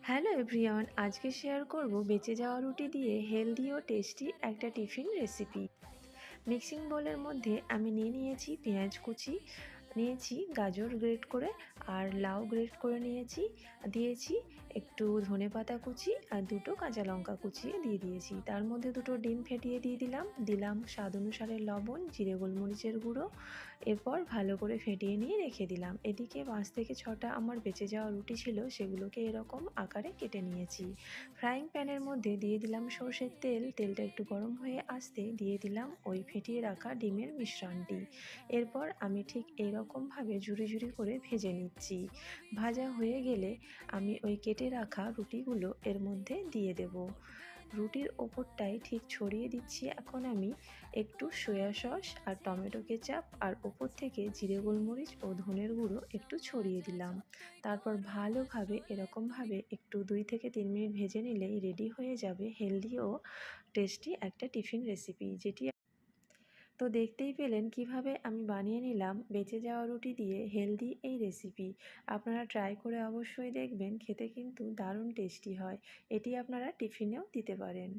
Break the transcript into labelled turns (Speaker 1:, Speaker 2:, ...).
Speaker 1: Hello everyone, আজকে share করব বেঁচে যাওয়া রুটি দিয়ে হেলদি ও টেস্টি একটা টিফিন রেসিপি। মিক্সিং বোলের মধ্যে আমি নিয়েছি পেঁয়াজ কুচি, নিয়েছি গাজর গ্রেট করে, আর লাউ গ্রেট করে নিয়েছি। দিয়েছি একটু ধনেপাতা কুচি আর দুটো কাঁচা লঙ্কা কুচিয়ে দিয়ে দিয়েছি। তার মধ্যে দুটো ডিম ফেটিয়ে দিয়ে দিলাম স্বাদ অনুসারে লবণ, জিরে গোলমরিচের গুঁড়ো। এরপর ভালো করে ফেটিয়ে নিয়ে রেখে দিলাম। এদিকে 5 থেকে 6টা আমার বেঁচে যাওয়া রুটি ছিল, সেগুলোকে এরকম আকারে কেটে নিয়েছি। ফ্রাইং প্যানের মধ্যে দিয়ে দিলাম সর্ষের তেল। তেলটা একটু গরম হয়ে আসতে দিয়ে দিলাম ওই ফেটিয়ে রাখা ডিমের মিশ্রণটি। এরপর আমি ঠিক এইরকমভাবে ঝুরি করে ভেজে নিচ্ছি। ভাজা হয়ে গেলে আমি ওই কেটে রাখা রুটিগুলো এর মধ্যে দিয়ে দেব। রুটির ওপরটায় ঠিক ছড়িয়ে দিচ্ছি এখন আমি একটু সয়া সস আর টমেটো কেচাপ, আর ওপর থেকে জিরে গোলমরিচ ও ধনের গুঁড়ো একটু ছড়িয়ে দিলাম। তারপর ভালোভাবে এরকমভাবে একটু 2 থেকে 3 মিনিট ভেজে নিলেই রেডি হয়ে যাবে হেলদি ও টেস্টি একটা টিফিন রেসিপি, যেটি তো দেখতেই পেলেন কিভাবে আমি বানিয়ে নিলাম বেঁচে যাওয়া রুটি দিয়ে হেলদি এই রেসিপি। আপনারা ট্রাই করে অবশ্যই দেখবেন, খেতে কিন্তু দারুণ টেস্টি হয়। এটি আপনারা টিফিনেও দিতে পারেন।